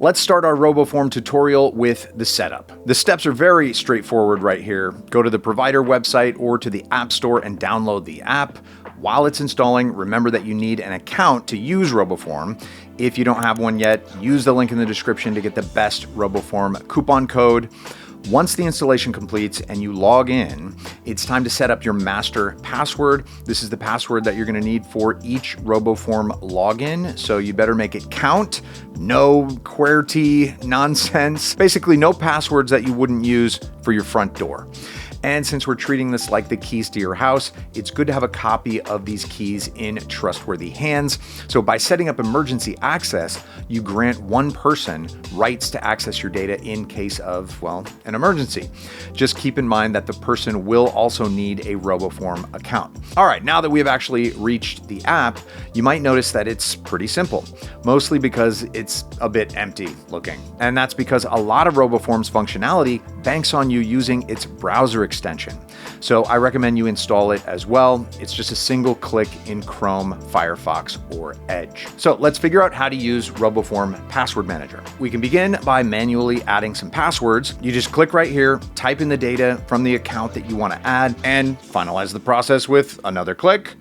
Let's start our RoboForm tutorial with the setup. The steps are very straightforward right here. Go to the provider website or to the App Store and download the app. While it's installing, remember that you need an account to use RoboForm. If you don't have one yet, use the link in the description to get the best RoboForm coupon code. Once the installation completes and you log in, it's time to set up your master password. This is the password that you're going to need for each RoboForm login, so you better make it count. No QWERTY nonsense. Basically, no passwords that you wouldn't use for your front door. And since we're treating this like the keys to your house, it's good to have a copy of these keys in trustworthy hands. So by setting up emergency access, you grant one person rights to access your data in case of, well, an emergency. Just keep in mind that the person will also need a RoboForm account. All right, now that we have actually reached the app, you might notice that it's pretty simple, mostly because it's a bit empty looking. And that's because a lot of RoboForm's functionality banks on you using its browser extension. So I recommend you install it as well. It's just a single click in Chrome, Firefox, or Edge. So let's figure out how to use RoboForm Password Manager. We can begin by manually adding some passwords. You just click right here, type in the data from the account that you want to add, and finalize the process with another click.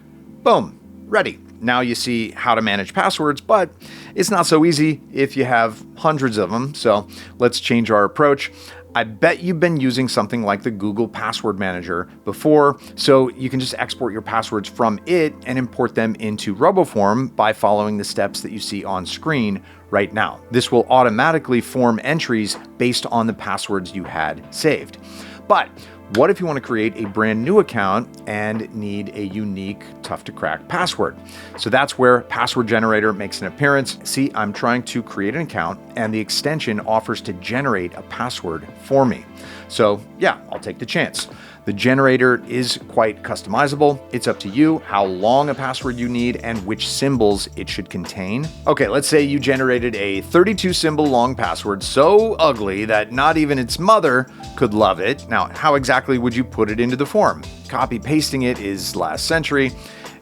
Boom, ready. Now you see how to manage passwords, but it's not so easy if you have hundreds of them. So let's change our approach. I bet you've been using something like the Google Password Manager before, so you can just export your passwords from it and import them into RoboForm by following the steps that you see on screen right now. This will automatically form entries based on the passwords you had saved. But what if you want to create a brand new account and need a unique, tough to crack password? So that's where Password Generator makes an appearance. See, I'm trying to create an account and the extension offers to generate a password for me. So yeah, I'll take the chance. The generator is quite customizable. It's up to you how long a password you need and which symbols it should contain. Okay, let's say you generated a 32 symbol long password so ugly that not even its mother could love it. Now, how exactly would you put it into the form? Copy pasting it is last century,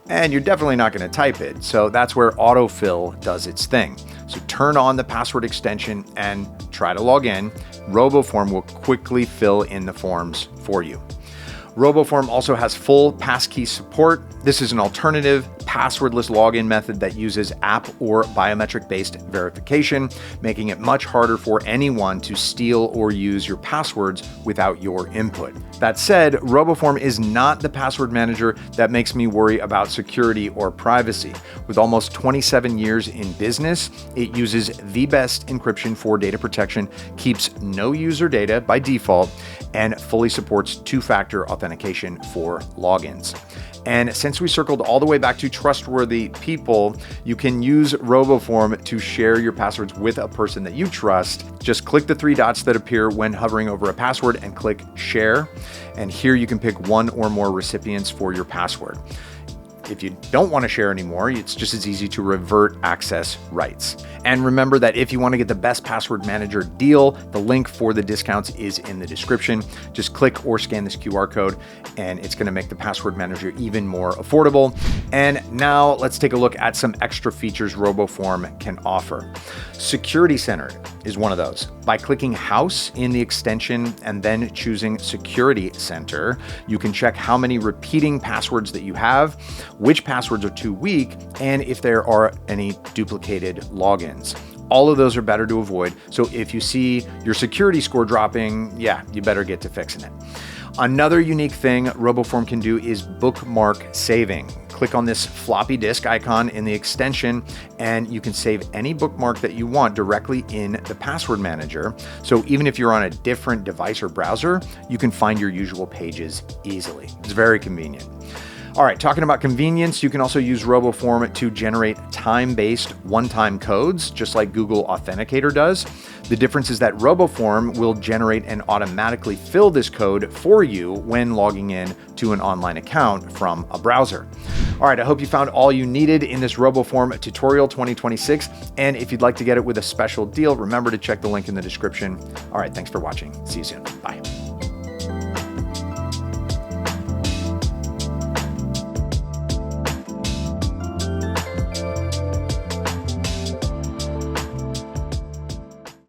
and you're definitely not going to type it. So that's where Autofill does its thing. So turn on the password extension and try to log in. RoboForm will quickly fill in the forms for you. RoboForm also has full passkey support. This is an alternative passwordless login method that uses app or biometric-based verification, making it much harder for anyone to steal or use your passwords without your input. That said, RoboForm is not the password manager that makes me worry about security or privacy. With almost 27 years in business, it uses the best encryption for data protection, keeps no user data by default, and fully supports two-factor authentication for logins. And since we circled all the way back to trustworthy people, you can use RoboForm to share your passwords with a person that you trust. Just click the three dots that appear when hovering over a password and click Share. And here you can pick one or more recipients for your password. If you don't want to share anymore, it's just as easy to revert access rights. And remember that if you want to get the best password manager deal, the link for the discounts is in the description. Just click or scan this QR code and it's going to make the password manager even more affordable. And now let's take a look at some extra features RoboForm can offer. Security Centered is one of those. By clicking House in the extension and then choosing Security Center, you can check how many repeating passwords that you have, which passwords are too weak, and if there are any duplicated logins. All of those are better to avoid. So if you see your security score dropping, yeah, you better get to fixing it. Another unique thing RoboForm can do is bookmark saving. Click on this floppy disk icon in the extension and you can save any bookmark that you want directly in the password manager. So even if you're on a different device or browser, you can find your usual pages easily. It's very convenient. All right, talking about convenience, you can also use RoboForm to generate time-based one-time codes, just like Google Authenticator does. The difference is that RoboForm will generate and automatically fill this code for you when logging in to an online account from a browser. All right, I hope you found all you needed in this RoboForm tutorial 2026. And if you'd like to get it with a special deal, remember to check the link in the description. All right, thanks for watching. See you soon. Bye.